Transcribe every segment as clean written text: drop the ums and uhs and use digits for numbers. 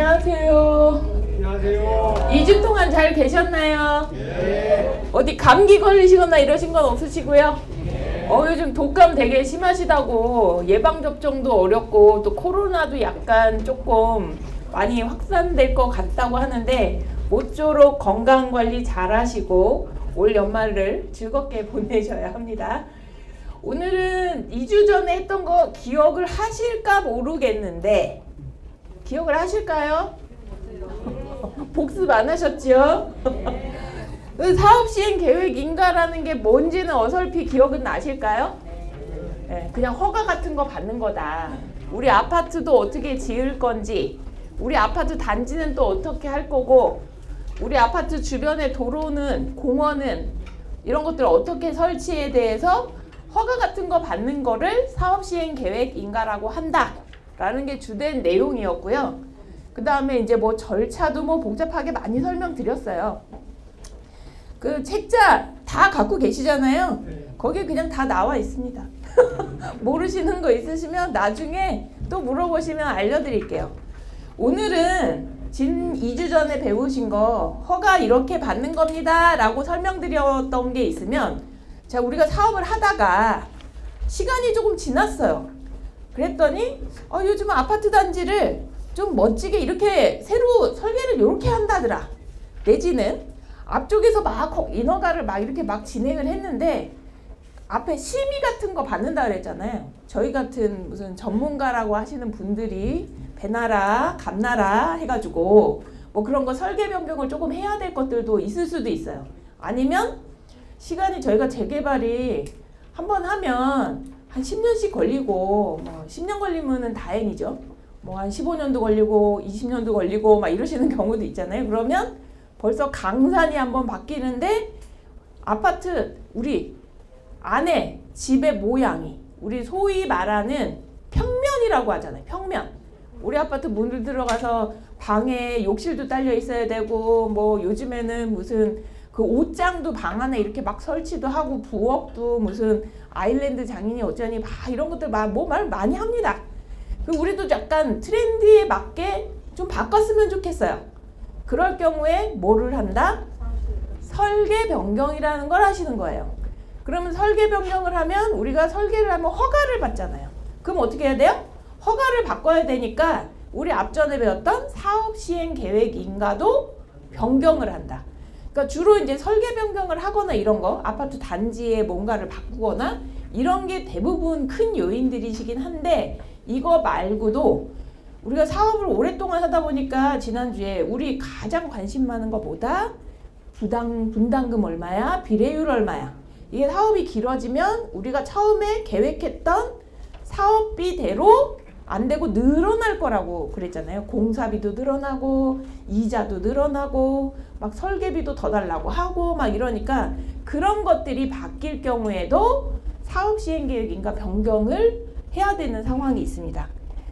안녕하세요. 안녕하세요. 2주 동안 잘 계셨나요? 네. 어디 감기 걸리시거나 이러신 건 없으시고요? 요즘 독감 되게 심하시다고 예방접종도 어렵고 또 코로나도 약간 조금 많이 확산될 것 같다고 하는데 모쪼록 건강관리 잘 하시고 올 연말을 즐겁게 보내셔야 합니다. 오늘은 2주 전에 했던 거 기억을 하실까 모르겠는데 기억을 하실까요? 복습 안 하셨죠? 사업시행계획인가라는 게 뭔지는 어설피 기억은 나실까요? 네, 그냥 허가 같은 거 받는 거다. 우리 아파트도 어떻게 지을 건지, 우리 아파트 단지는 또 어떻게 할 거고, 우리 아파트 주변의 도로는, 공원은 이런 것들을 어떻게 설치에 대해서 허가 같은 거 받는 거를 사업시행계획인가라고 한다라는 게 주된 내용이었고요. 그 다음에 이제 뭐 절차도 뭐 복잡하게 많이 설명드렸어요. 그 책자 다 갖고 계시잖아요. 거기에 그냥 다 나와 있습니다. 모르시는 거 있으시면 나중에 또 물어보시면 알려드릴게요. 오늘은 진 2주 전에 배우신 거 허가 이렇게 받는 겁니다 라고 설명드렸던 게 있으면 자 우리가 사업을 하다가 시간이 조금 지났어요. 그랬더니 요즘 아파트 단지를 좀 멋지게 이렇게 새로 설계를 이렇게 한다더라. 내지는 앞쪽에서 막 인허가를 막 이렇게 막 진행을 했는데 앞에 심의 같은 거 받는다 그랬잖아요. 저희 같은 무슨 전문가라고 하시는 분들이 배나라, 감나라 해가지고 뭐 그런 거 설계 변경을 조금 해야 될 것들도 있을 수도 있어요. 아니면 시간이 저희가 재개발이 한번 하면 한 10년씩 걸리고 뭐 10년 걸리면은 다행이죠. 뭐 한 15년도 걸리고 20년도 걸리고 막 이러시는 경우도 있잖아요. 그러면 벌써 강산이 한번 바뀌는데 아파트 우리 안에 집의 모양이 우리 소위 말하는 평면이라고 하잖아요. 평면. 우리 아파트 문을 들어가서 방에 욕실도 딸려 있어야 되고 뭐 요즘에는 무슨 그 옷장도 방 안에 이렇게 막 설치도 하고 부엌도 무슨 아일랜드 장인이 어쩌니 막 이런 것들 뭐 말 많이 합니다. 우리도 약간 트렌드에 맞게 좀 바꿨으면 좋겠어요. 그럴 경우에 뭐를 한다? 설계 변경이라는 걸 하시는 거예요. 그러면 설계 변경을 하면 우리가 설계를 하면 허가를 받잖아요. 그럼 어떻게 해야 돼요? 허가를 바꿔야 되니까 우리 앞전에 배웠던 사업시행계획인가도 변경을 한다. 그러니까 주로 이제 설계 변경을 하거나 이런 거 아파트 단지에 뭔가를 바꾸거나 이런 게 대부분 큰 요인들이시긴 한데 이거 말고도 우리가 사업을 오랫동안 하다 보니까 지난주에 우리 가장 관심 많은 거 뭐다? 분담금 얼마야? 비례율 얼마야? 이게 사업이 길어지면 우리가 처음에 계획했던 사업비대로 안 되고 늘어날 거라고 그랬잖아요. 공사비도 늘어나고 이자도 늘어나고 막 설계비도 더 달라고 하고 막 이러니까 그런 것들이 바뀔 경우에도 사업시행계획인가 변경을 해야 되는 상황이 있습니다.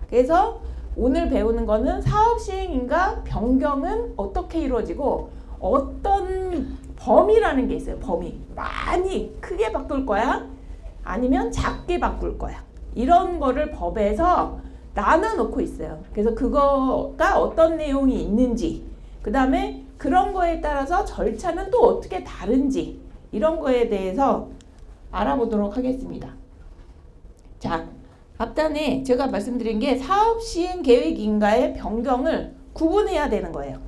그래서 오늘 배우는 거는 사업시행인가 변경은 어떻게 이루어지고 어떤 범위라는 게 있어요. 범위. 많이 크게 바꿀 거야? 아니면 작게 바꿀 거야? 이런 거를 법에서 나눠놓고 있어요. 그래서 그거가 어떤 내용이 있는지 그 다음에 그런 거에 따라서 절차는 또 어떻게 다른지 이런 거에 대해서 알아보도록 하겠습니다. 자, 앞단에 제가 말씀드린 게 사업시행계획인가의 변경을 구분해야 되는 거예요.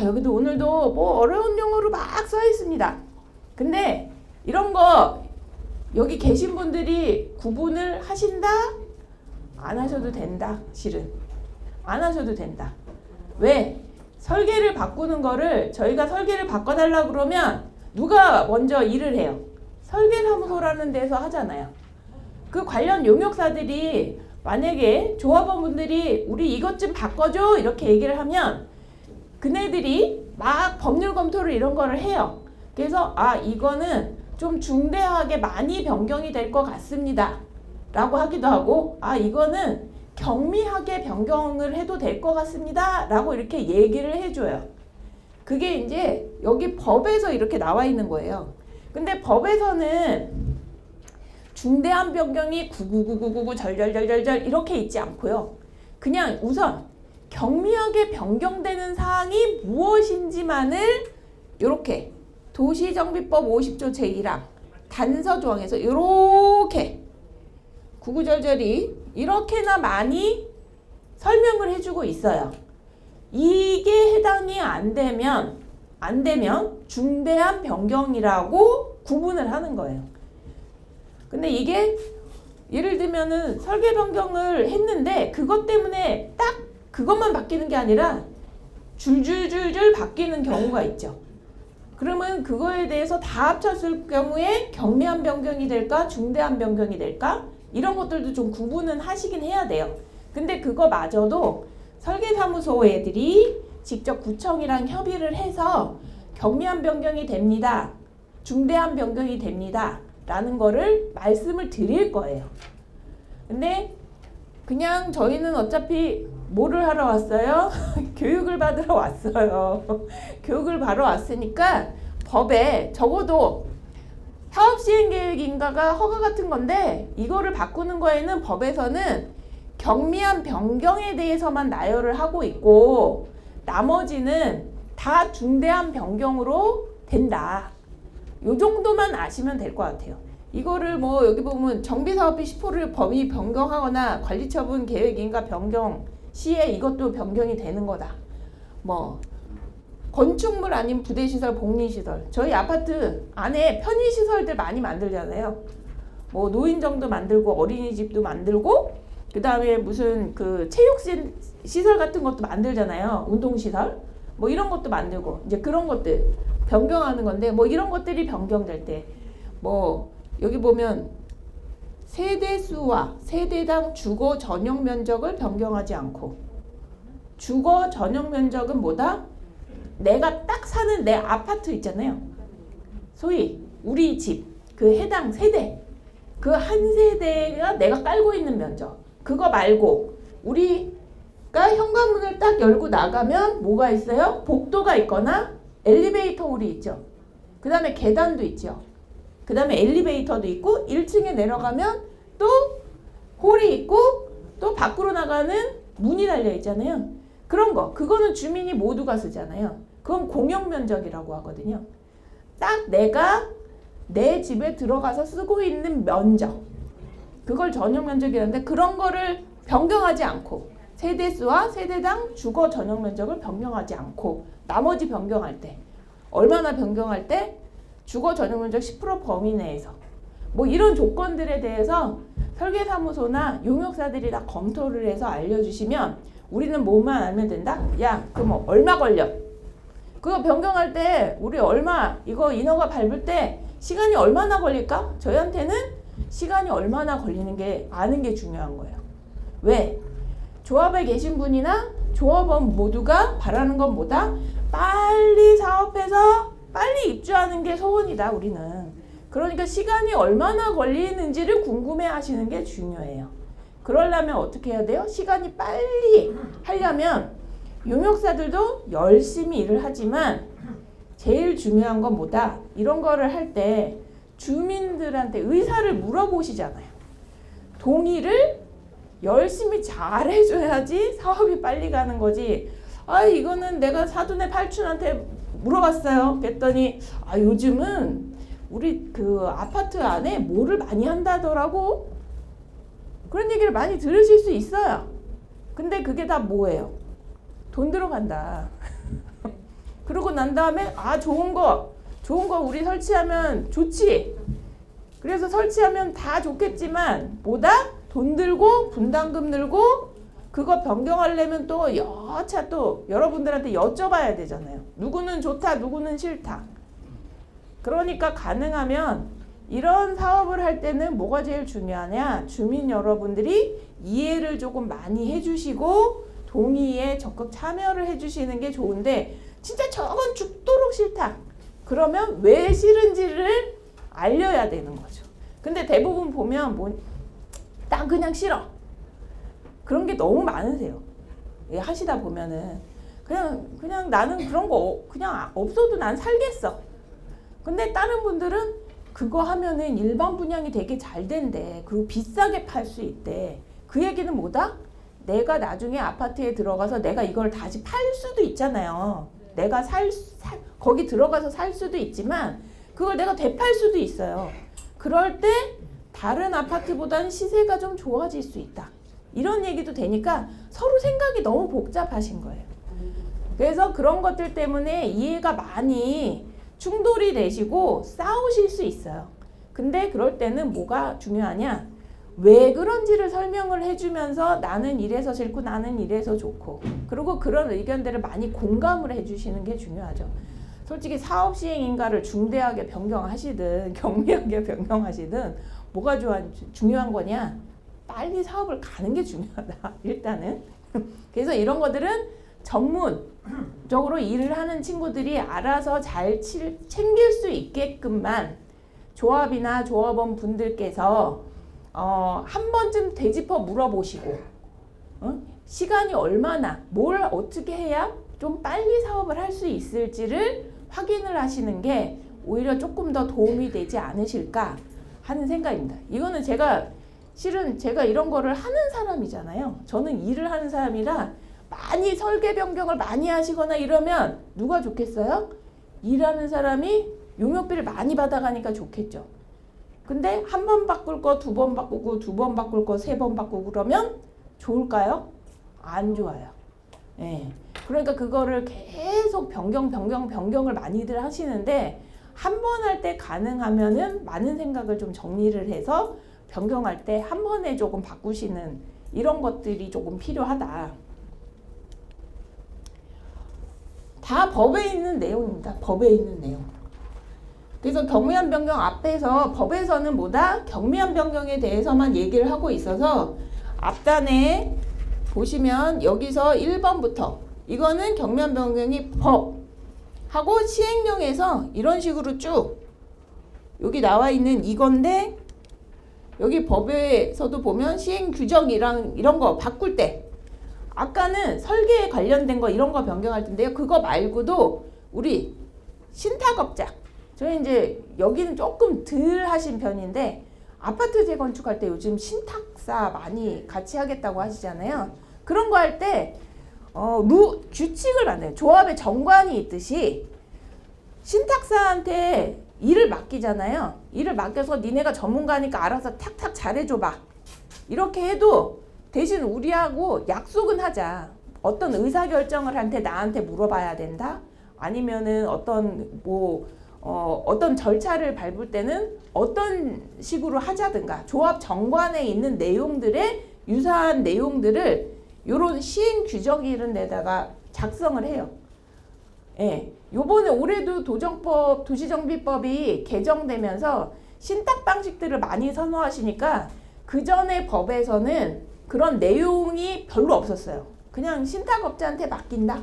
여기도 오늘도 뭐 어려운 용어로 막 써 있습니다. 근데 이런 거 여기 계신 분들이 구분을 하신다? 안 하셔도 된다. 실은 안 하셔도 된다. 왜? 설계를 바꾸는 거를 저희가 설계를 바꿔달라 그러면 누가 먼저 일을 해요? 설계사무소라는 데서 하잖아요. 그 관련 용역사들이 만약에 조합원분들이 우리 이것 좀 바꿔줘 이렇게 얘기를 하면 그네들이 막 법률 검토를 이런 거를 해요. 그래서 이거는 좀 중대하게 많이 변경이 될 것 같습니다 라고 하기도 하고 이거는 경미하게 변경을 해도 될 것 같습니다 라고 이렇게 얘기를 해줘요. 그게 이제 여기 법에서 이렇게 나와 있는 거예요. 근데 법에서는 중대한 변경이 99999 절절절절절 이렇게 있지 않고요. 그냥 우선 경미하게 변경되는 사항이 무엇인지만을 이렇게 도시정비법 50조 제1항 단서 조항에서 이렇게 구구절절히 이렇게나 많이 설명을 해주고 있어요. 이게 해당이 안 되면 중대한 변경이라고 구분을 하는 거예요. 근데 이게 예를 들면은 설계 변경을 했는데 그것 때문에 딱 그것만 바뀌는 게 아니라 줄줄줄줄 바뀌는 경우가 있죠. 그러면 그거에 대해서 다 합쳤을 경우에 경미한 변경이 될까 중대한 변경이 될까 이런 것들도 좀 구분은 하시긴 해야 돼요. 근데 그거마저도 설계사무소 애들이 직접 구청이랑 협의를 해서 경미한 변경이 됩니다. 중대한 변경이 됩니다. 라는 거를 말씀을 드릴 거예요. 근데 그냥 저희는 어차피 뭐를 하러 왔어요? 교육을 받으러 왔어요. 교육을 받으러 왔으니까 법에 적어도 사업시행계획인가가 허가 같은 건데 이거를 바꾸는 거에는 법에서는 경미한 변경에 대해서만 나열을 하고 있고 나머지는 다 중대한 변경으로 된다. 요 정도만 아시면 될 것 같아요. 이거를 뭐 여기 보면 정비사업비 10%를 범위 변경하거나 관리처분 계획인가 변경 시에 이것도 변경이 되는 거다. 뭐 건축물 아닌 부대시설, 복리시설. 저희 아파트 안에 편의시설들 많이 만들잖아요. 뭐 노인정도 만들고 어린이집도 만들고 그 다음에 무슨 그 체육시설 같은 것도 만들잖아요. 운동시설. 뭐 이런 것도 만들고 이제 그런 것들 변경하는 건데 뭐 이런 것들이 변경될 때 뭐 여기 보면 세대수와 세대당 주거 전용 면적을 변경하지 않고 주거 전용 면적은 뭐다? 내가 딱 사는 내 아파트 있잖아요. 소위 우리 집 그 해당 세대 그 한 세대가 내가 깔고 있는 면적 그거 말고 우리가 현관문을 딱 열고 나가면 뭐가 있어요? 복도가 있거나 엘리베이터 홀이 있죠. 그 다음에 계단도 있죠. 그 다음에 엘리베이터도 있고 1층에 내려가면 또 홀이 있고 또 밖으로 나가는 문이 달려 있잖아요. 그런 거 그거는 주민이 모두가 쓰잖아요. 그건 공용면적이라고 하거든요. 딱 내가 내 집에 들어가서 쓰고 있는 면적 그걸 전용면적이라는데 그런 거를 변경하지 않고 세대수와 세대당 주거 전용면적을 변경하지 않고 나머지 변경할 때 얼마나 변경할 때 주거 전용면적 10% 범위 내에서 뭐 이런 조건들에 대해서 설계사무소나 용역사들이 다 검토를 해서 알려주시면 우리는 뭐만 알면 된다? 야, 그럼 뭐 얼마 걸려? 그거 변경할 때 우리 얼마 이거 인허가 밟을 때 시간이 얼마나 걸릴까? 저희한테는 시간이 얼마나 걸리는 게 아는 게 중요한 거예요. 왜? 조합에 계신 분이나 조합원 모두가 바라는 건 뭐다? 빨리 사업해서 빨리 입주하는 게 소원이다 우리는. 그러니까 시간이 얼마나 걸리는지를 궁금해 하시는 게 중요해요. 그러려면 어떻게 해야 돼요? 시간이 빨리 하려면 용역사들도 열심히 일을 하지만 제일 중요한 건 뭐다? 이런 거를 할 때 주민들한테 의사를 물어보시잖아요. 동의를 열심히 잘 해줘야지 사업이 빨리 가는 거지. 아 이거는 내가 사돈의 팔촌한테 물어봤어요. 그랬더니 아 요즘은 우리 그 아파트 안에 뭐를 많이 한다더라고. 그런 얘기를 많이 들으실 수 있어요. 근데 그게 다 뭐예요? 돈 들어간다. 그러고 난 다음에 아 좋은 거 우리 설치하면 좋지. 그래서 설치하면 다 좋겠지만 뭐다? 돈 들고 분담금 들고 그거 변경하려면 또 여차 또 여러분들한테 여쭤봐야 되잖아요. 누구는 좋다, 누구는 싫다. 그러니까 가능하면 이런 사업을 할 때는 뭐가 제일 중요하냐? 주민 여러분들이 이해를 조금 많이 해주시고 동의에 적극 참여를 해주시는 게 좋은데 진짜 저건 죽도록 싫다. 그러면 왜 싫은지를 알려야 되는 거죠. 근데 대부분 보면 난 그냥 싫어. 그런 게 너무 많으세요. 하시다 보면은 그냥 나는 그런 거 그냥 없어도 난 살겠어. 근데 다른 분들은 그거 하면은 일반 분양이 되게 잘 된대. 그리고 비싸게 팔 수 있대. 그 얘기는 뭐다? 내가 나중에 아파트에 들어가서 내가 이걸 다시 팔 수도 있잖아요. 내가 거기 들어가서 살 수도 있지만 그걸 내가 되팔 수도 있어요. 그럴 때 다른 아파트보다는 시세가 좀 좋아질 수 있다. 이런 얘기도 되니까 서로 생각이 너무 복잡하신 거예요. 그래서 그런 것들 때문에 이해가 많이 충돌이 되시고 싸우실 수 있어요. 근데 그럴 때는 뭐가 중요하냐? 왜 그런지를 설명을 해주면서 나는 이래서 싫고 나는 이래서 좋고, 그리고 그런 의견들을 많이 공감을 해주시는 게 중요하죠. 솔직히 사업 시행 인가를 중대하게 변경하시든 경미하게 변경하시든 뭐가 중요한 거냐? 빨리 사업을 가는 게 중요하다. 일단은. 그래서 이런 것들은 전문적으로 일을 하는 친구들이 알아서 잘 챙길 수 있게끔만 조합이나 조합원 분들께서 한 번쯤 되짚어 물어보시고 시간이 얼마나 뭘 어떻게 해야 좀 빨리 사업을 할 수 있을지를 확인을 하시는 게 오히려 조금 더 도움이 되지 않으실까 하는 생각입니다. 이거는 실은 제가 이런 거를 하는 사람이잖아요. 저는 일을 하는 사람이라 많이 설계 변경을 많이 하시거나 이러면 누가 좋겠어요? 일하는 사람이 용역비를 많이 받아가니까 좋겠죠. 근데 한 번 바꿀 거 두 번 바꾸고 두 번 바꿀 거 세 번 바꾸고 그러면 좋을까요? 안 좋아요. 예. 그러니까 그거를 계속 변경을 많이들 하시는데 한 번 할 때 가능하면은 많은 생각을 좀 정리를 해서 변경할 때 한 번에 조금 바꾸시는 이런 것들이 조금 필요하다. 다 법에 있는 내용입니다. 법에 있는 내용. 그래서 경미한 변경 앞에서 법에서는 뭐다? 경미한 변경에 대해서만 얘기를 하고 있어서 앞단에 보시면 여기서 1번부터 이거는 경미한 변경이 법하고 시행령에서 이런 식으로 쭉 여기 나와 있는 이건데 여기 법에서도 보면 시행 규정이랑 이런 거 바꿀 때 아까는 설계에 관련된 거 이런 거 변경할 텐데요. 그거 말고도 우리 신탁업자 저희 이제 여기는 조금 덜 하신 편인데 아파트 재건축할 때 요즘 신탁사 많이 같이 하겠다고 하시잖아요. 그런 거 할 때 규칙을 만들어요. 조합의 정관이 있듯이 신탁사한테 일을 맡기잖아요. 일을 맡겨서 니네가 전문가니까 알아서 탁탁 잘해줘봐. 이렇게 해도 대신 우리하고 약속은 하자. 어떤 의사결정을 할 때 나한테 물어봐야 된다. 아니면은 어떤 절차를 밟을 때는 어떤 식으로 하자든가 조합 정관에 있는 내용들의 유사한 내용들을 요런 시행 규정 이런 데다가 작성을 해요. 예. 요번에 올해도 도시정비법이 개정되면서 신탁 방식들을 많이 선호하시니까 그 전에 법에서는 그런 내용이 별로 없었어요. 그냥 신탁업자한테 맡긴다.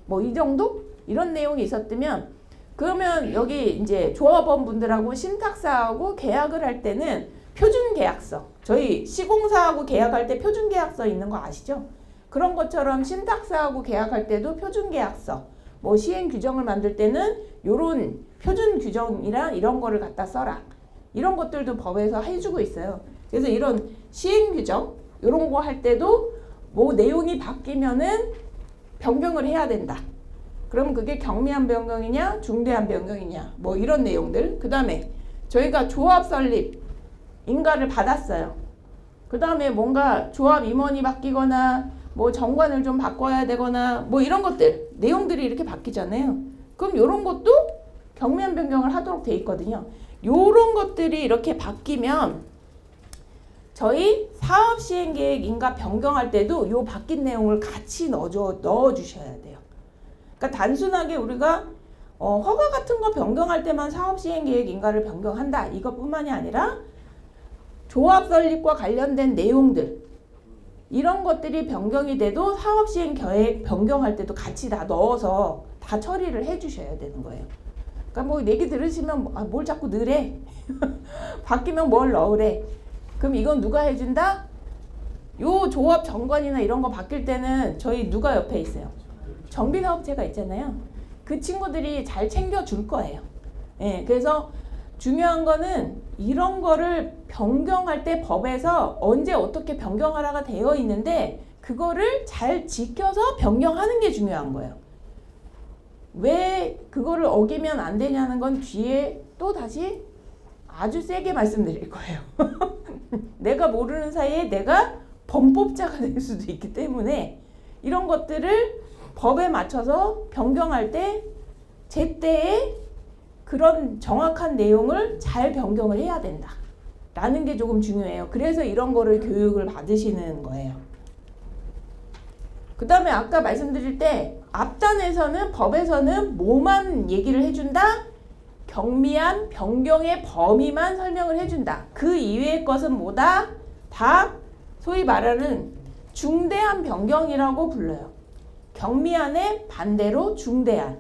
뭐 이 정도? 이런 내용이 있었다면 그러면 여기 이제 조합원 분들하고 신탁사하고 계약을 할 때는 표준계약서, 저희 시공사하고 계약할 때 표준계약서 있는 거 아시죠? 그런 것처럼 신탁사하고 계약할 때도 표준계약서, 뭐 시행규정을 만들 때는 요런 표준규정이랑 이런 거를 갖다 써라. 이런 것들도 법에서 해주고 있어요. 그래서 이런 시행규정, 요런 거 할 때도 뭐 내용이 바뀌면은 변경을 해야 된다. 그러면 그게 경미한 변경이냐 중대한 변경이냐 뭐 이런 내용들. 그 다음에 저희가 조합 설립 인가를 받았어요. 그 다음에 뭔가 조합 임원이 바뀌거나 뭐 정관을 좀 바꿔야 되거나 뭐 이런 것들 내용들이 이렇게 바뀌잖아요. 그럼 이런 것도 경미한 변경을 하도록 돼 있거든요. 이런 것들이 이렇게 바뀌면 저희 사업시행계획 인가 변경할 때도 요 바뀐 내용을 같이 넣어주셔야 돼요. 그러니까 단순하게 우리가 허가 같은 거 변경할 때만 사업시행계획 인가를 변경한다 이것뿐만이 아니라 조합 설립과 관련된 내용들 이런 것들이 변경이 돼도 사업시행계획 변경할 때도 같이 다 넣어서 다 처리를 해주셔야 되는 거예요. 그러니까 뭐 얘기 들으시면 뭘 자꾸 넣으래 바뀌면 뭘 넣으래. 그럼 이건 누가 해준다? 요 조합 정관이나 이런 거 바뀔 때는 저희 누가 옆에 있어요? 정비사업체가 있잖아요. 그 친구들이 잘 챙겨줄 거예요. 예, 그래서 중요한 거는 이런 거를 변경할 때 법에서 언제 어떻게 변경하라가 되어 있는데 그거를 잘 지켜서 변경하는 게 중요한 거예요. 왜 그거를 어기면 안 되냐는 건 뒤에 또 다시 아주 세게 말씀드릴 거예요. 내가 모르는 사이에 내가 범법자가 될 수도 있기 때문에 이런 것들을 법에 맞춰서 변경할 때 제때에 그런 정확한 내용을 잘 변경을 해야 된다 라는 게 조금 중요해요. 그래서 이런 거를 교육을 받으시는 거예요. 그 다음에 아까 말씀드릴 때 앞단에서는 법에서는 뭐만 얘기를 해준다? 경미한 변경의 범위만 설명을 해준다. 그 이외의 것은 뭐다? 다 소위 말하는 중대한 변경이라고 불러요. 경미한의 반대로 중대한.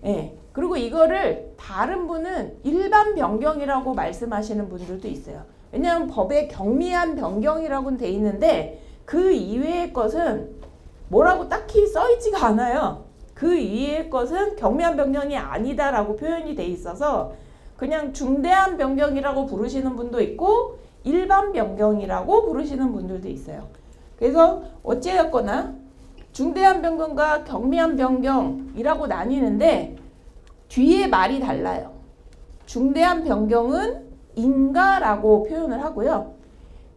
예. 그리고 이거를 다른 분은 일반 변경이라고 말씀하시는 분들도 있어요. 왜냐하면 법에 경미한 변경이라고는 돼 있는데 그 이외의 것은 뭐라고 딱히 써있지가 않아요. 그 이외의 것은 경미한 변경이 아니다라고 표현이 돼 있어서 그냥 중대한 변경이라고 부르시는 분도 있고 일반 변경이라고 부르시는 분들도 있어요. 그래서 어찌되었거나 중대한 변경과 경미한 변경이라고 나뉘는데 뒤에 말이 달라요. 중대한 변경은 인가라고 표현을 하고요.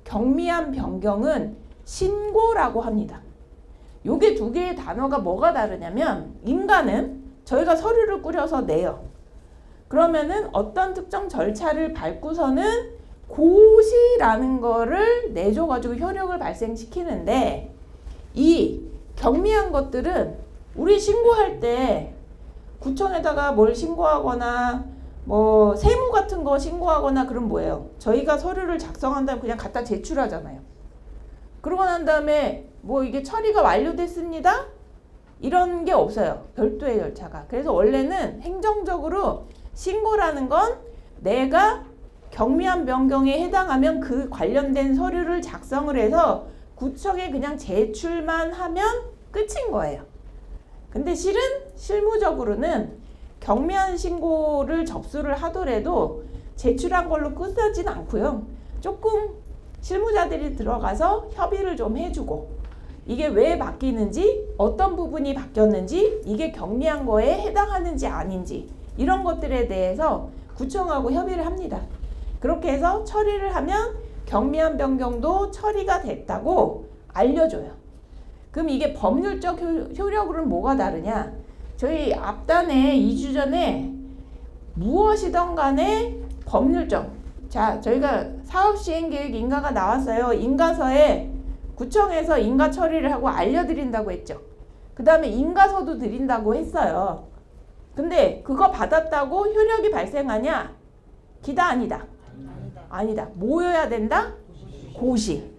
경미한 변경은 신고라고 합니다. 요게 두 개의 단어가 뭐가 다르냐면 인가는 저희가 서류를 꾸려서 내요. 그러면은 어떤 특정 절차를 밟고서는 고시라는 거를 내줘가지고 효력을 발생시키는데 이 경미한 것들은 우리 신고할 때 구청에다가 뭘 신고하거나 뭐 세무 같은 거 신고하거나 그럼 뭐예요? 저희가 서류를 작성한 다음에 그냥 갖다 제출하잖아요. 그러고 난 다음에 뭐 이게 처리가 완료됐습니다? 이런 게 없어요. 별도의 절차가. 그래서 원래는 행정적으로 신고라는 건 내가 경미한 변경에 해당하면 그 관련된 서류를 작성을 해서 구청에 그냥 제출만 하면 끝인 거예요. 근데 실은 실무적으로는 경미한 신고를 접수를 하더라도 제출한 걸로 끝나진 않고요. 조금 실무자들이 들어가서 협의를 좀 해주고 이게 왜 바뀌는지 어떤 부분이 바뀌었는지 이게 경미한 거에 해당하는지 아닌지 이런 것들에 대해서 구청하고 협의를 합니다. 그렇게 해서 처리를 하면 경미한 변경도 처리가 됐다고 알려줘요. 그럼 이게 법률적 효력으로는 뭐가 다르냐? 저희 앞단에 2주 전에 무엇이든 간에 법률적 자 저희가 사업시행계획 인가가 나왔어요. 인가서에 구청에서 인가 처리를 하고 알려드린다고 했죠. 그 다음에 인가서도 드린다고 했어요. 근데 그거 받았다고 효력이 발생하냐? 기다 아니다? 아니다. 뭐여야 된다? 고시.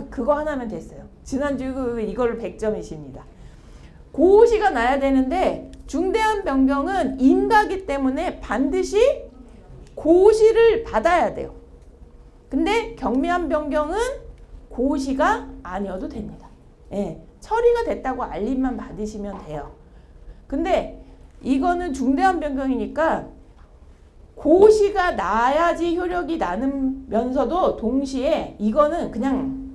그거 하나면 됐어요. 지난주 이걸 100점이십니다. 고시가 나야 되는데 중대한 변경은 인가기 때문에 반드시 고시를 받아야 돼요. 근데 경미한 변경은 고시가 아니어도 됩니다. 예, 처리가 됐다고 알림만 받으시면 돼요. 근데 이거는 중대한 변경이니까 고시가 나야지 효력이 나면서도 동시에 이거는 그냥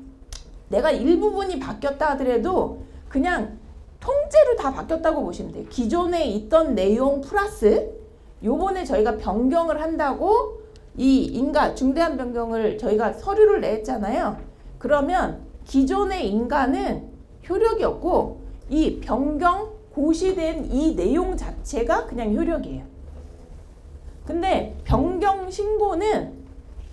내가 일부분이 바뀌었다 하더라도 그냥 통째로 다 바뀌었다고 보시면 돼요. 기존에 있던 내용 플러스 요번에 저희가 변경을 한다고 이 인가 중대한 변경을 저희가 서류를 냈잖아요. 그러면 기존의 인가는 효력이 없고 이 변경 고시된 이 내용 자체가 그냥 효력이에요. 근데 변경 신고는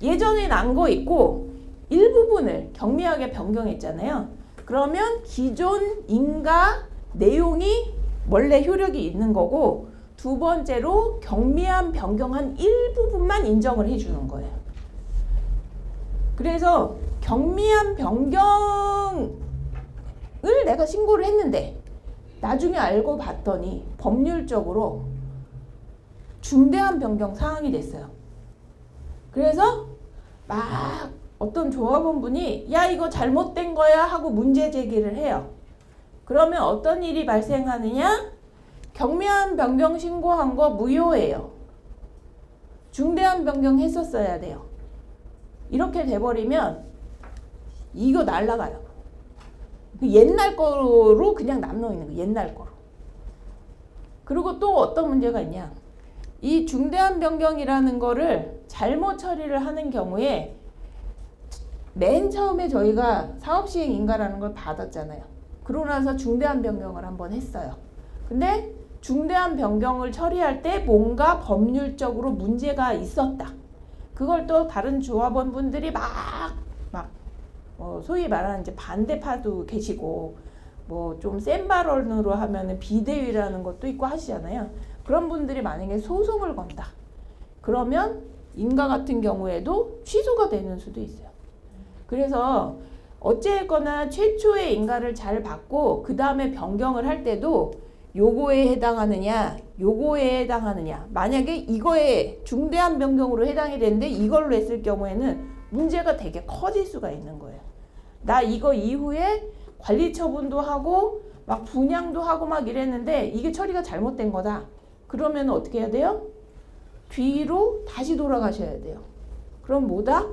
예전에 난 거 있고 일부분을 경미하게 변경했잖아요. 그러면 기존 인가 내용이 원래 효력이 있는 거고 두 번째로 경미한 변경한 일부분만 인정을 해주는 거예요. 그래서 경미한 변경을 내가 신고를 했는데 나중에 알고 봤더니 법률적으로 중대한 변경 사항이 됐어요. 그래서 막 어떤 조합원분이 야 이거 잘못된 거야 하고 문제 제기를 해요. 그러면 어떤 일이 발생하느냐? 경미한 변경 신고한 거 무효예요. 중대한 변경 했었어야 돼요. 이렇게 돼버리면 이거 날라가요. 옛날 거로 그냥 남아 있는 거, 옛날 거로. 그리고 또 어떤 문제가 있냐? 이 중대한 변경이라는 거를 잘못 처리를 하는 경우에 맨 처음에 저희가 사업시행 인가라는 걸 받았잖아요. 그러고 나서 중대한 변경을 한번 했어요. 근데 중대한 변경을 처리할 때 뭔가 법률적으로 문제가 있었다. 그걸 또 다른 조합원 분들이 소위 말하는 이제 반대파도 계시고, 뭐 좀 센 발언으로 하면은 비대위라는 것도 있고 하시잖아요. 그런 분들이 만약에 소송을 건다. 그러면 인가 같은 경우에도 취소가 되는 수도 있어요. 그래서 어쨌거나 최초의 인가를 잘 받고 그 다음에 변경을 할 때도 요거에 해당하느냐, 요거에 해당하느냐. 만약에 이거에 중대한 변경으로 해당이 되는데 이걸로 했을 경우에는 문제가 되게 커질 수가 있는 거예요. 나 이거 이후에 관리 처분도 하고 막 분양도 하고 막 이랬는데 이게 처리가 잘못된 거다. 그러면 어떻게 해야 돼요? 뒤로 다시 돌아가셔야 돼요. 그럼 뭐다?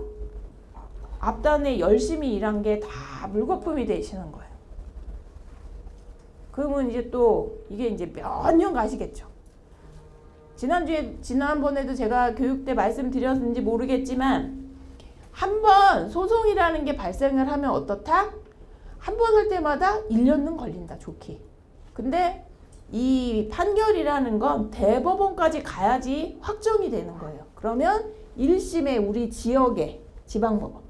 앞단에 열심히 일한 게 다 물거품이 되시는 거예요. 그러면 이제 또 이게 이제 몇 년 가시겠죠. 지난번에도 제가 교육 때 말씀드렸는지 모르겠지만 한 번 소송이라는 게 발생을 하면 어떻다? 한 번 할 때마다 1년은 걸린다, 좋게. 근데 이 판결이라는 건 대법원까지 가야지 확정이 되는 거예요. 그러면 1심에 우리 지역의 지방법원,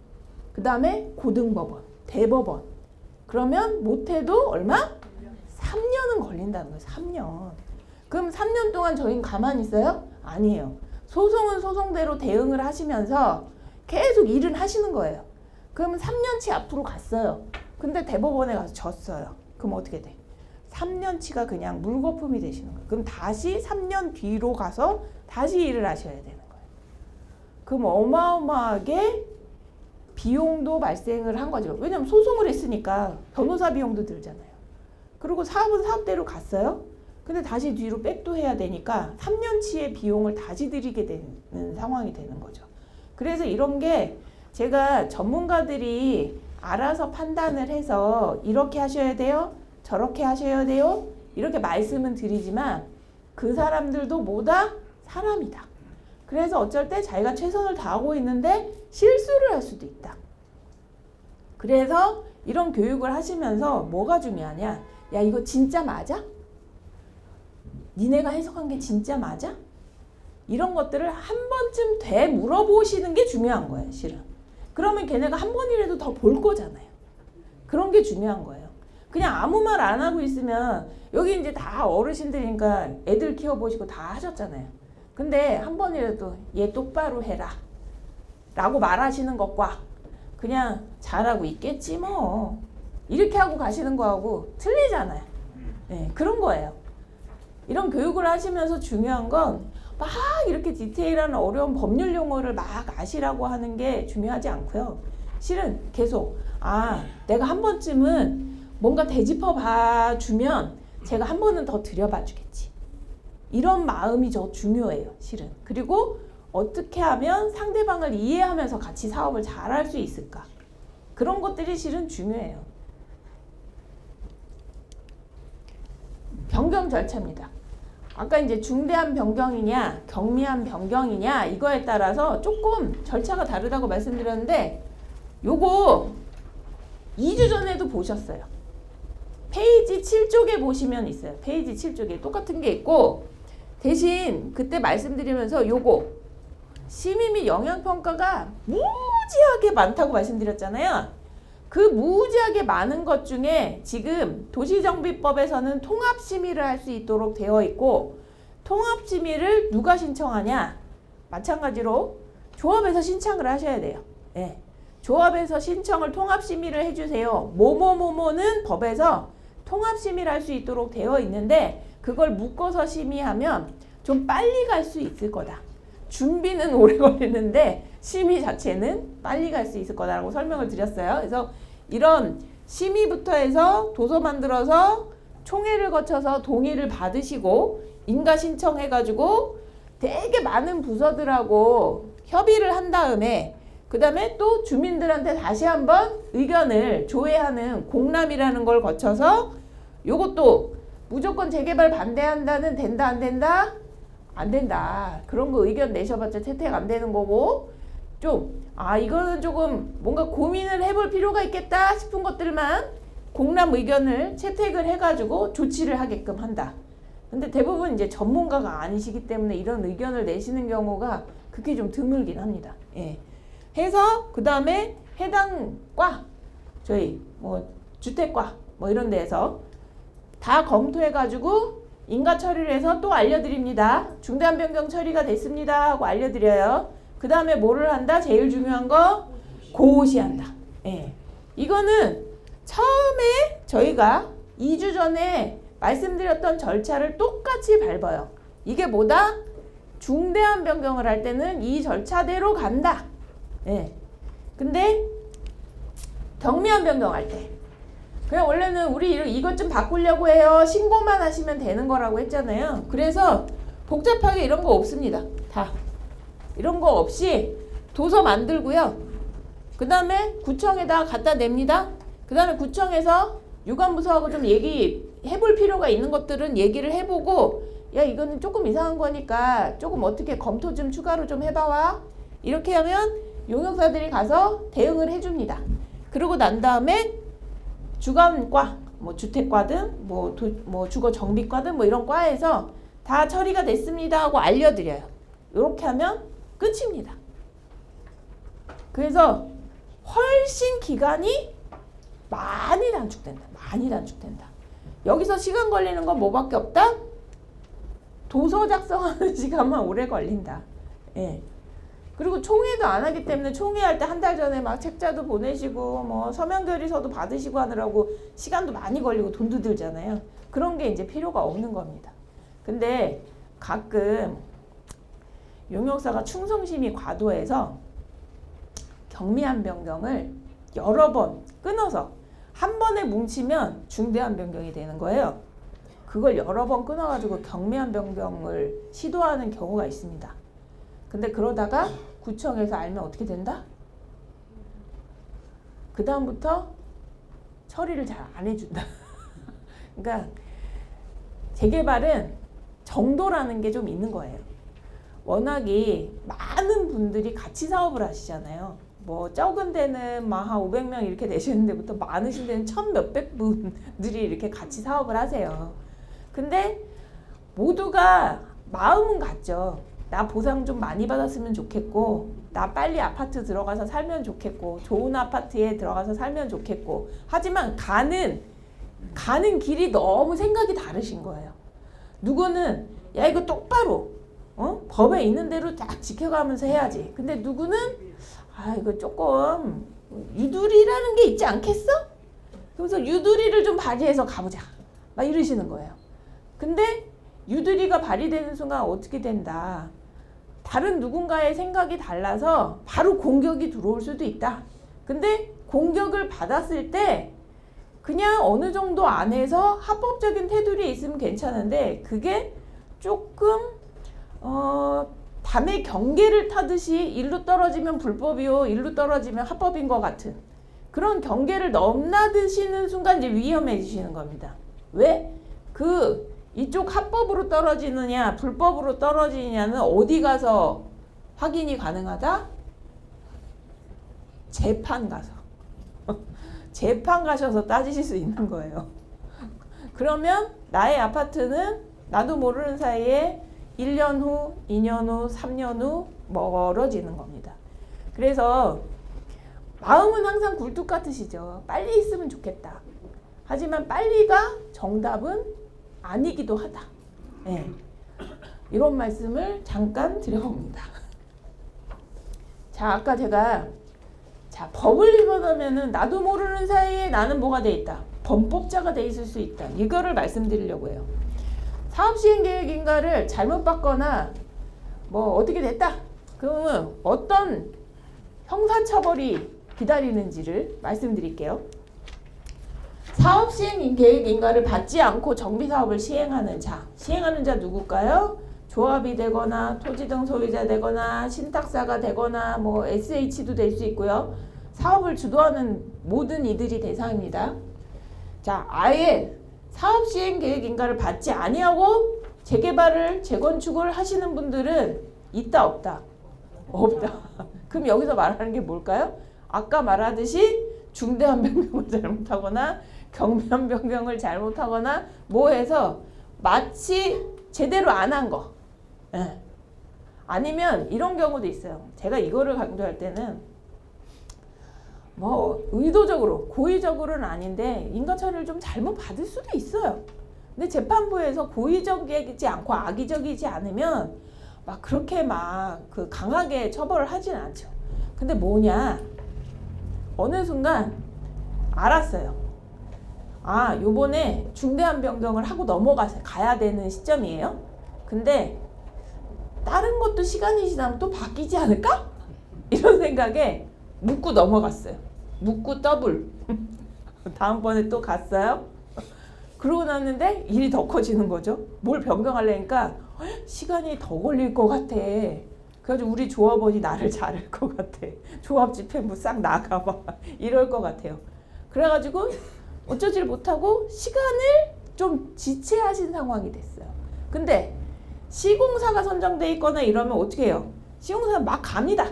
그 다음에 고등법원, 대법원. 그러면 못해도 얼마? 3년은 걸린다는 거예요. 3년. 그럼 3년 동안 저희는 가만히 있어요? 아니에요. 소송은 소송대로 대응을 하시면서 계속 일은 하시는 거예요. 그럼 3년치 앞으로 갔어요. 근데 대법원에 가서 졌어요. 그럼 어떻게 돼? 3년치가 그냥 물거품이 되시는 거예요. 그럼 다시 3년 뒤로 가서 다시 일을 하셔야 되는 거예요. 그럼 어마어마하게 비용도 발생을 한 거죠. 왜냐면 소송을 했으니까 변호사 비용도 들잖아요. 그리고 사업은 사업대로 갔어요. 근데 다시 뒤로 백도 해야 되니까 3년치의 비용을 다시 들이게 되는 상황이 되는 거죠. 그래서 이런 게 제가 전문가들이 알아서 판단을 해서 이렇게 하셔야 돼요, 저렇게 하셔야 돼요, 이렇게 말씀은 드리지만 그 사람들도 뭐다? 사람이다. 그래서 어쩔 때 자기가 최선을 다하고 있는데 실수를 할 수도 있다. 그래서 이런 교육을 하시면서 뭐가 중요하냐? 야, 이거 진짜 맞아? 니네가 해석한 게 진짜 맞아? 이런 것들을 한 번쯤 되물어보시는 게 중요한 거예요, 실은. 그러면 걔네가 한 번이라도 더 볼 거잖아요. 그런 게 중요한 거예요. 그냥 아무 말 안 하고 있으면 여기 이제 다 어르신들이니까 애들 키워보시고 다 하셨잖아요. 근데 한 번이라도 얘 똑바로 해라 라고 말하시는 것과 그냥 잘하고 있겠지 뭐 이렇게 하고 가시는 거하고 틀리잖아요. 네, 그런 거예요. 이런 교육을 하시면서 중요한 건 막 이렇게 디테일한 어려운 법률 용어를 막 아시라고 하는 게 중요하지 않고요. 실은 계속 내가 한 번쯤은 뭔가 되짚어 봐주면 제가 한 번은 더 들여봐 주겠지. 이런 마음이 저 중요해요, 실은. 그리고 어떻게 하면 상대방을 이해하면서 같이 사업을 잘할 수 있을까? 그런 것들이 실은 중요해요. 변경 절차입니다. 아까 이제 중대한 변경이냐, 경미한 변경이냐 이거에 따라서 조금 절차가 다르다고 말씀드렸는데 요거 2주 전에도 보셨어요. 페이지 7쪽에 보시면 있어요. 페이지 7쪽에 똑같은 게 있고 대신 그때 말씀드리면서 요거 심의 및 영향평가가 무지하게 많다고 말씀드렸잖아요. 그 무지하게 많은 것 중에 지금 도시정비법에서는 통합심의를 할 수 있도록 되어 있고 통합심의를 누가 신청하냐? 마찬가지로 조합에서 신청을 하셔야 돼요. 네. 조합에서 신청을 통합심의를 해주세요. 뭐뭐뭐뭐는 법에서 통합심의를 할 수 있도록 되어 있는데 그걸 묶어서 심의하면 좀 빨리 갈 수 있을 거다. 준비는 오래 걸리는데 심의 자체는 빨리 갈 수 있을 거다라고 설명을 드렸어요. 그래서 이런 심의부터 해서 도서 만들어서 총회를 거쳐서 동의를 받으시고 인가 신청해가지고 되게 많은 부서들하고 협의를 한 다음에 그 다음에 또 주민들한테 다시 한번 의견을 조회하는 공람이라는 걸 거쳐서 요것도 무조건 재개발 반대한다는 된다 안 된다? 안 된다. 그런 거 의견 내셔봤자 채택 안 되는 거고 좀 이거는 조금 뭔가 고민을 해볼 필요가 있겠다 싶은 것들만 공람 의견을 채택을 해가지고 조치를 하게끔 한다. 근데 대부분 이제 전문가가 아니시기 때문에 이런 의견을 내시는 경우가 그게 좀 드물긴 합니다. 예. 해서 그 다음에 해당 과 저희 뭐 주택과 뭐 이런 데에서 다 검토해가지고 인가 처리를 해서 또 알려드립니다. 중대한 변경 처리가 됐습니다 하고 알려드려요. 그 다음에 뭐를 한다? 제일 중요한 거 고시한다. 예. 이거는 처음에 저희가 2주 전에 말씀드렸던 절차를 똑같이 밟아요. 이게 뭐다? 중대한 변경을 할 때는 이 절차대로 간다. 예. 근데 경미한 변경할 때 그냥 원래는 우리 이것 좀 바꾸려고 해요. 신고만 하시면 되는 거라고 했잖아요. 그래서 복잡하게 이런 거 없습니다. 다 이런 거 없이 도서 만들고요. 그 다음에 구청에다 갖다 냅니다. 그 다음에 구청에서 유관부서하고 좀 얘기해볼 필요가 있는 것들은 얘기를 해보고 야 이거는 조금 이상한 거니까 조금 어떻게 검토 좀 추가로 좀 해봐와. 이렇게 하면 용역사들이 가서 대응을 해줍니다. 그러고 난 다음에 주관과 뭐 주택과든 뭐 주거 정비과든 뭐 이런 과에서 다 처리가 됐습니다 하고 알려드려요. 이렇게 하면 끝입니다. 그래서 훨씬 기간이 많이 단축된다. 많이 단축된다. 여기서 시간 걸리는 건 뭐밖에 없다? 도서 작성하는 시간만 오래 걸린다. 예. 그리고 총회도 안 하기 때문에 총회할 때 한 달 전에 막 책자도 보내시고 뭐 서명 결의서도 받으시고 하느라고 시간도 많이 걸리고 돈도 들잖아요. 그런 게 이제 필요가 없는 겁니다. 근데 가끔 용역사가 충성심이 과도해서 경미한 변경을 여러 번 끊어서 한 번에 뭉치면 중대한 변경이 되는 거예요. 그걸 여러 번 끊어가지고 경미한 변경을 시도하는 경우가 있습니다. 근데 그러다가 구청에서 알면 어떻게 된다? 그 다음부터 처리를 잘 안 해준다. 그러니까 재개발은 정도라는 게 좀 있는 거예요. 워낙에 많은 분들이 같이 사업을 하시잖아요. 뭐 적은 데는 막 한 500명 이렇게 되시는 데부터 많으신 데는 1000몇백 분들이 이렇게 같이 사업을 하세요. 근데 모두가 마음은 같죠. 나 보상 좀 많이 받았으면 좋겠고 나 빨리 아파트 들어가서 살면 좋겠고 좋은 아파트에 들어가서 살면 좋겠고 하지만 가는 길이 너무 생각이 다르신 거예요. 누구는 야 이거 똑바로 법에 있는 대로 딱 지켜가면서 해야지. 근데 누구는 이거 조금 유두리라는 게 있지 않겠어? 그래서 유두리를 좀 발휘해서 가보자 막 이러시는 거예요. 근데 유두리가 발휘되는 순간 어떻게 된다? 다른 누군가의 생각이 달라서 바로 공격이 들어올 수도 있다. 근데 공격을 받았을 때 그냥 어느 정도 안에서 합법적인 테두리에 있으면 괜찮은데 그게 조금 담의 경계를 타듯이 일로 떨어지면 불법이요, 일로 떨어지면 합법인 것 같은 그런 경계를 넘나드시는 순간 이제 위험해지시는 겁니다. 왜? 이쪽 합법으로 떨어지느냐 불법으로 떨어지느냐는 어디 가서 확인이 가능하다? 재판 가서 재판 가셔서 따지실 수 있는 거예요. 그러면 나의 아파트는 나도 모르는 사이에 1년 후, 2년 후, 3년 후 멀어지는 겁니다. 그래서 마음은 항상 굴뚝 같으시죠. 빨리 있으면 좋겠다. 하지만 빨리가 정답은 아니기도 하다. 네. 이런 말씀을 잠깐 드려봅니다. 자, 아까 제가 법을 위반하면은 나도 모르는 사이에 나는 뭐가 돼 있다? 범법자가 돼 있을 수 있다. 이거를 말씀드리려고 해요. 사업시행계획인가를 잘못 받거나 뭐 어떻게 됐다. 그러면 어떤 형사처벌이 기다리는지를 말씀드릴게요. 사업시행계획인가를 받지 않고 정비사업을 시행하는 자 누굴까요? 조합이 되거나 토지 등 소유자 되거나 신탁사가 되거나 뭐 SH도 될 수 있고요. 사업을 주도하는 모든 이들이 대상입니다. 자, 아예 사업 시행 계획 인가를 받지 아니하고 재개발을 재건축을 하시는 분들은 있다 없다? 없다. 그럼 여기서 말하는 게 뭘까요? 아까 말하듯이 중대한 변경을 잘못하거나 경미한 변경을 잘못하거나 뭐 해서 마치 제대로 안 한 거. 예. 아니면 이런 경우도 있어요. 제가 이거를 강조할 때는 뭐 의도적으로 고의적으로는 아닌데 인가처리를 좀 잘못 받을 수도 있어요. 근데 재판부에서 고의적이지 않고 악의적이지 않으면 막 그렇게 막 그 강하게 처벌을 하지는 않죠. 근데 뭐냐, 어느 순간 알았어요. 아, 요번에 중대한 변경을 하고 가야 되는 시점이에요. 근데 다른 것도 시간이 지나면 또 바뀌지 않을까? 이런 생각에 묻고 넘어갔어요. 묻고 더블. 다음번에 또 갔어요. 그러고 났는데 일이 더 커지는 거죠. 뭘 변경하려니까 시간이 더 걸릴 것 같아. 그래가지고 우리 조합원이 나를 자를 것 같아. 조합 집행부 싹 나가봐. 이럴 것 같아요. 그래가지고 어쩌지를 못하고 시간을 좀 지체하신 상황이 됐어요. 근데 시공사가 선정돼 있거나 이러면 어떻게 해요? 시공사는 막 갑니다.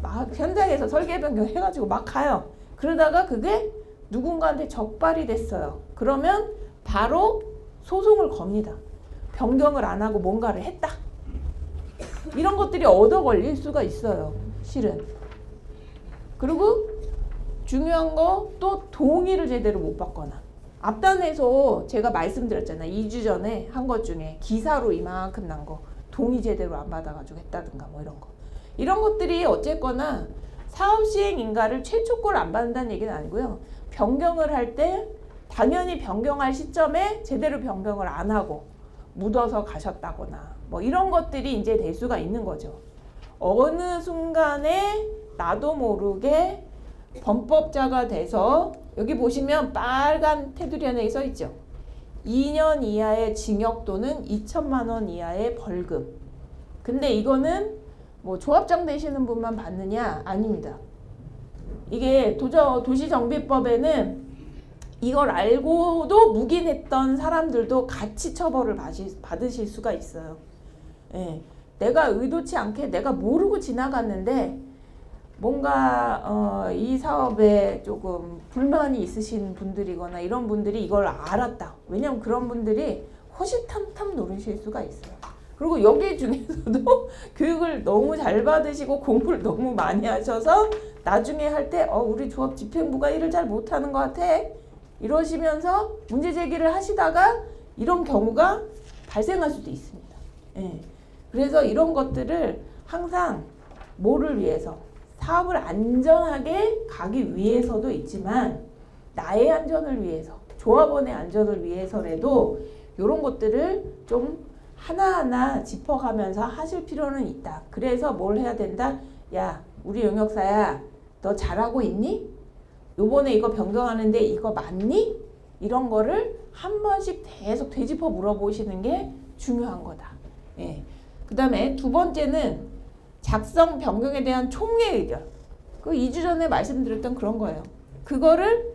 막 현장에서 설계 변경 해가지고 막 가요. 그러다가 그게 누군가한테 적발이 됐어요. 그러면 바로 소송을 겁니다. 변경을 안 하고 뭔가를 했다. 이런 것들이 얻어 걸릴 수가 있어요. 실은. 그리고 중요한 거 또 동의를 제대로 못 받거나. 앞단에서 제가 말씀드렸잖아요. 2주 전에 한 것 중에 기사로 이만큼 난 거 동의 제대로 안 받아가지고 했다든가 뭐 이런 거. 이런 것들이 어쨌거나 사업 시행 인가를 최초꼴 안 받는다는 얘기는 아니고요. 변경을 할 때 당연히 변경할 시점에 제대로 변경을 안 하고 묻어서 가셨다거나 뭐 이런 것들이 이제 될 수가 있는 거죠. 어느 순간에 나도 모르게 범법자가 돼서 여기 보시면 빨간 테두리 안에 써 있죠. 2년 이하의 징역 또는 2천만 원 이하의 벌금. 근데 이거는 뭐 조합장 되시는 분만 받느냐? 아닙니다. 이게 도시정비법에는 이걸 알고도 묵인했던 사람들도 같이 처벌을 받으실 수가 있어요. 예. 내가 의도치 않게 내가 모르고 지나갔는데 뭔가 이 사업에 조금 불만이 있으신 분들이거나 이런 분들이 이걸 알았다. 왜냐면 그런 분들이 호시탐탐 노리실 수가 있어요. 그리고 여기 중에서도 교육을 너무 잘 받으시고 공부를 너무 많이 하셔서 나중에 할 때 우리 조합 집행부가 일을 잘 못하는 것 같아. 이러시면서 문제 제기를 하시다가 이런 경우가 발생할 수도 있습니다. 예. 그래서 이런 것들을 항상 뭐를 위해서? 사업을 안전하게 가기 위해서도 있지만 나의 안전을 위해서, 조합원의 안전을 위해서라도 이런 것들을 좀 하나하나 짚어가면서 하실 필요는 있다. 그래서 뭘 해야 된다? 야, 우리 용역사야, 너 잘하고 있니? 요번에 이거 변경하는데 이거 맞니? 이런 거를 한 번씩 계속 되짚어 물어보시는 게 중요한 거다. 예. 그 다음에 두 번째는 작성 변경에 대한 총회 의견. 그 2주 전에 말씀드렸던 그런 거예요. 그거를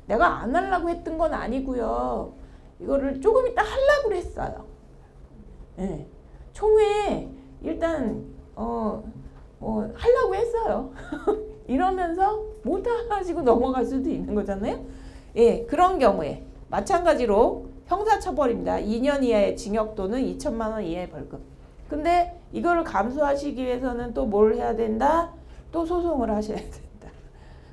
내가 안 하려고 했던 건 아니고요. 이거를 조금 이따 하려고 했어요. 예. 총회 일단 하려고 했어요. 이러면서 못 하시고 넘어갈 수도 있는 거잖아요. 예, 그런 경우에 마찬가지로 형사처벌입니다. 2년 이하의 징역 또는 2천만 원 이하의 벌금. 근데 이거를 감수하시기 위해서는 또 뭘 해야 된다? 또 소송을 하셔야 된다.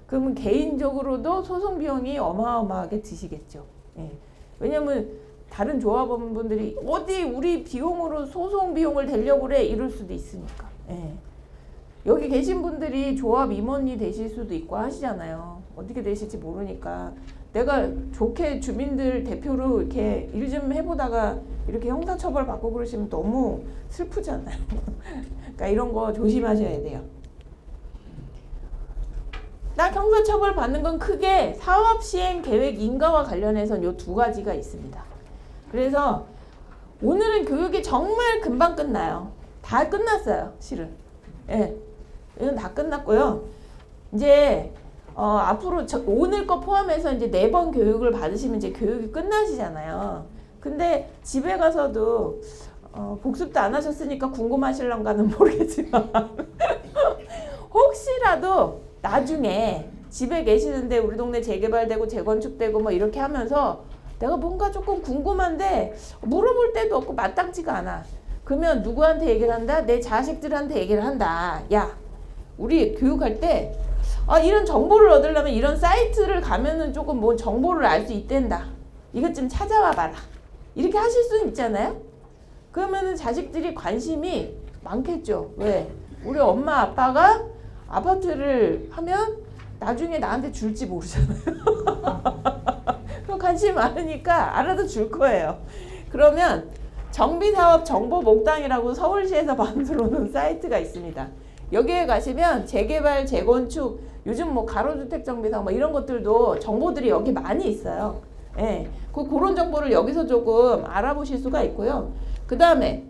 그러면 개인적으로도 소송 비용이 어마어마하게 드시겠죠. 예. 왜냐면 다른 조합원분들이 어디 우리 비용으로 소송 비용을 대려고 그래 이럴 수도 있으니까. 예. 여기 계신 분들이 조합 임원이 되실 수도 있고 하시잖아요. 어떻게 되실지 모르니까 내가 좋게 주민들 대표로 이렇게 일 좀 해보다가 이렇게 형사처벌 받고 그러시면 너무 슬프잖아요. 그러니까 이런 거 조심하셔야 돼요. 딱 형사처벌 받는 건 크게 사업시행 계획 인가와 관련해서는 이 두 가지가 있습니다. 그래서 오늘은 교육이 정말 금방 끝나요. 다 끝났어요, 실은. 예, 이건 다 끝났고요. 이제 앞으로 오늘 거 포함해서 이제 4번 교육을 받으시면 이제 교육이 끝나시잖아요. 근데 집에 가서도 복습도 안 하셨으니까 궁금하실런가는 모르겠지만 혹시라도 나중에 집에 계시는데 우리 동네 재개발되고 재건축되고 뭐 이렇게 하면서 내가 뭔가 조금 궁금한데 물어볼 데도 없고 마땅치가 않아. 그러면 누구한테 얘기를 한다? 내 자식들한테 얘기를 한다. 야, 우리 교육할 때 이런 정보를 얻으려면 이런 사이트를 가면은 조금 뭐 정보를 알 수 있댄다. 이것 좀 찾아와 봐라. 이렇게 하실 수는 있잖아요. 그러면은 자식들이 관심이 많겠죠. 왜? 우리 엄마 아빠가 아파트를 하면 나중에 나한테 줄지 모르잖아요. 관심 많으니까 알아도 줄 거예요. 그러면 정비사업 정보목당이라고 서울시에서 만들어 놓은 사이트가 있습니다. 여기에 가시면 재개발, 재건축, 요즘 뭐 가로주택 정비사업 뭐 이런 것들도 정보들이 여기 많이 있어요. 예, 그런 정보를 여기서 조금 알아보실 수가 있고요. 그 다음에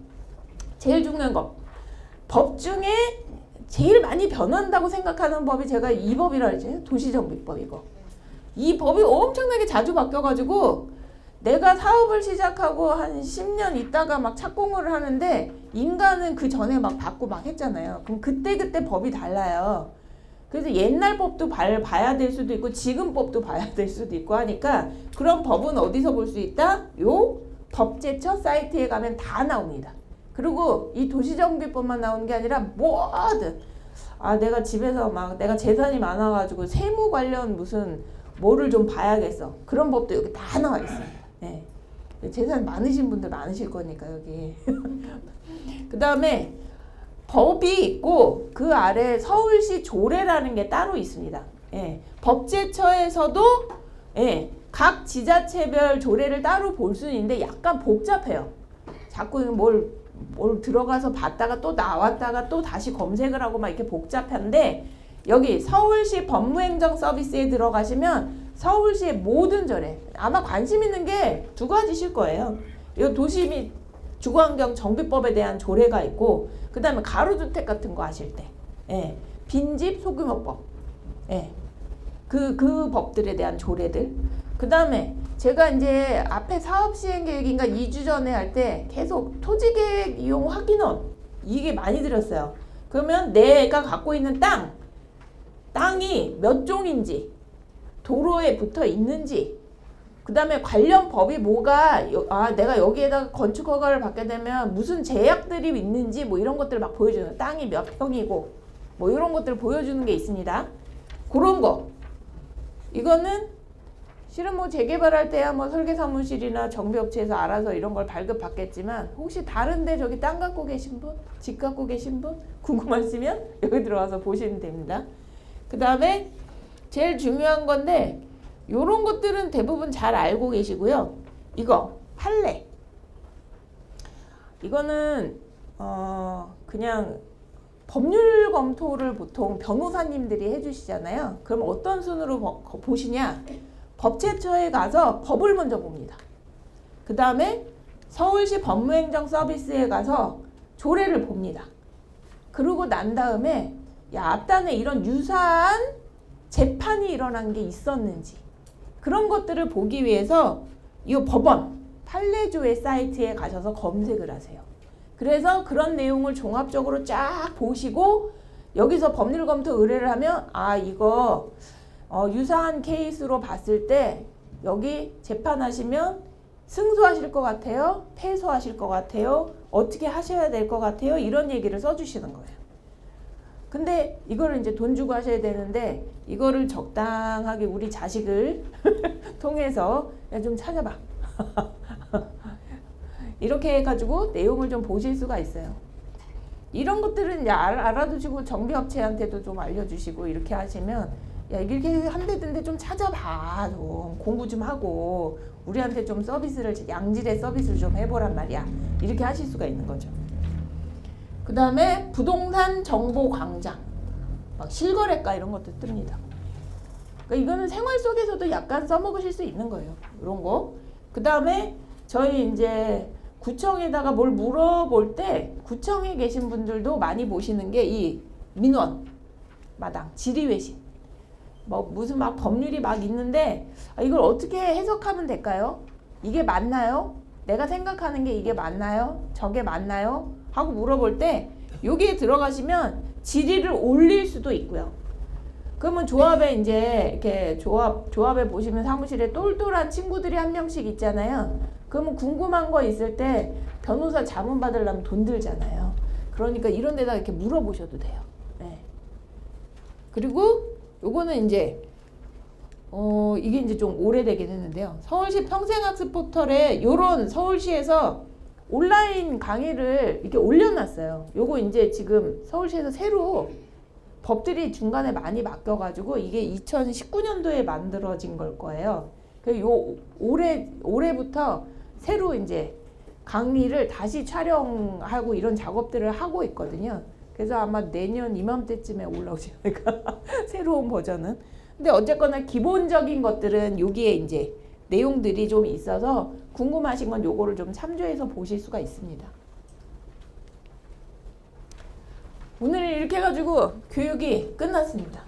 제일 중요한 거, 법 중에 제일 많이 변한다고 생각하는 법이 제가 이 법이라 그러죠. 도시정비법 이거. 이 법이 엄청나게 자주 바뀌어가지고 내가 사업을 시작하고 한 10년 있다가 막 착공을 하는데 인간은 그 전에 막 받고 막 했잖아요. 그럼 그때 법이 달라요. 그래서 옛날 법도 봐야 될 수도 있고 지금 법도 봐야 될 수도 있고 하니까 그런 법은 어디서 볼 수 있다? 요 법제처 사이트에 가면 다 나옵니다. 그리고 이 도시정비법만 나오는 게 아니라 뭐든 내가 집에서 막 내가 재산이 많아가지고 세무 관련 무슨 뭐를 좀 봐야겠어. 그런 법도 여기 다 나와 있습니다. 네. 재산 많으신 분들 많으실 거니까 여기. 그 다음에 법이 있고 그 아래 서울시 조례라는 게 따로 있습니다. 예. 법제처에서도 각 지자체별 조례를 따로 볼 수는 있는데 약간 복잡해요. 자꾸 뭘 들어가서 봤다가 또 나왔다가 또 다시 검색을 하고 막 이렇게 복잡한데 여기 서울시 법무행정 서비스에 들어가시면 서울시의 모든 조례 아마 관심 있는 게 2가지실 거예요. 이 도시 및 주거환경 정비법에 대한 조례가 있고 그 다음에 가로주택 같은 거 하실 때 빈집 소규모법 그 법들에 대한 조례들 그 다음에 제가 이제 앞에 사업시행계획인가 2주 전에 할 때 계속 토지계획 이용 확인원 이게 많이 들었어요. 그러면 내가 갖고 있는 땅이 몇 종인지 도로에 붙어 있는지 그 다음에 관련 법이 뭐가 내가 여기에다가 건축 허가를 받게 되면 무슨 제약들이 있는지 뭐 이런 것들을 막 보여주는 땅이 몇 평이고 뭐 이런 것들을 보여주는 게 있습니다. 그런 거 이거는 실은 뭐 재개발할 때야 뭐 설계사무실이나 정비업체에서 알아서 이런 걸 발급받겠지만 혹시 다른데 저기 땅 갖고 계신 분, 집 갖고 계신 분 궁금하시면 여기 들어와서 보시면 됩니다. 그 다음에 제일 중요한 건데 요런 것들은 대부분 잘 알고 계시고요. 이거 판례 이거는 그냥 법률 검토를 보통 변호사님들이 해주시잖아요. 그럼 어떤 순으로 보시냐? 법제처에 가서 법을 먼저 봅니다. 그 다음에 서울시 법무행정 서비스에 가서 조례를 봅니다. 그러고 난 다음에 앞단에 이런 유사한 재판이 일어난 게 있었는지 그런 것들을 보기 위해서 이 법원 판례조회 사이트에 가셔서 검색을 하세요. 그래서 그런 내용을 종합적으로 쫙 보시고 여기서 법률검토 의뢰를 하면 이거 유사한 케이스로 봤을 때 여기 재판하시면 승소하실 것 같아요? 패소하실 것 같아요? 어떻게 하셔야 될 것 같아요? 이런 얘기를 써주시는 거예요. 근데 이거를 이제 돈 주고 하셔야 되는데 이거를 적당하게 우리 자식을 통해서 좀 찾아봐. 이렇게 해가지고 내용을 좀 보실 수가 있어요. 이런 것들은 이제 알아두시고 정비업체한테도 좀 알려주시고 이렇게 하시면 이렇게 한대든데 좀 찾아봐. 좀 공부 좀 하고 우리한테 좀 서비스를 양질의 서비스를 좀 해보란 말이야. 이렇게 하실 수가 있는 거죠. 그 다음에 부동산 정보 광장 막 실거래가 이런 것도 뜹니다. 그러니까 이거는 생활 속에서도 약간 써먹으실 수 있는 거예요. 이런 거. 그 다음에 저희 이제 구청에다가 뭘 물어볼 때 구청에 계신 분들도 많이 보시는 게 이 민원 마당 질의회신 뭐 무슨 막 법률이 막 있는데 이걸 어떻게 해석하면 될까요? 이게 맞나요? 내가 생각하는 게 이게 맞나요? 저게 맞나요? 하고 물어볼 때 여기에 들어가시면 질의를 올릴 수도 있고요. 그러면 조합에 이제 이렇게 조합에 보시면 사무실에 똘똘한 친구들이 한 명씩 있잖아요. 그러면 궁금한 거 있을 때 변호사 자문 받으려면 돈 들잖아요. 그러니까 이런 데다 이렇게 물어보셔도 돼요. 네. 그리고 요거는 이제 이게 이제 좀 오래되긴 했는데요. 서울시 평생학습 포털에 요런 서울시에서 온라인 강의를 이렇게 올려놨어요. 요거 이제 지금 서울시에서 새로 법들이 중간에 많이 바뀌어가지고 이게 2019년도에 만들어진 걸 거예요. 요 올해부터 새로 이제 강의를 다시 촬영하고 이런 작업들을 하고 있거든요. 그래서 아마 내년 이맘때쯤에 올라오지 않을까 새로운 버전은. 근데 어쨌거나 기본적인 것들은 여기에 이제 내용들이 좀 있어서 궁금하신 건 요거를 좀 참조해서 보실 수가 있습니다. 오늘 이렇게 해가지고 교육이 끝났습니다.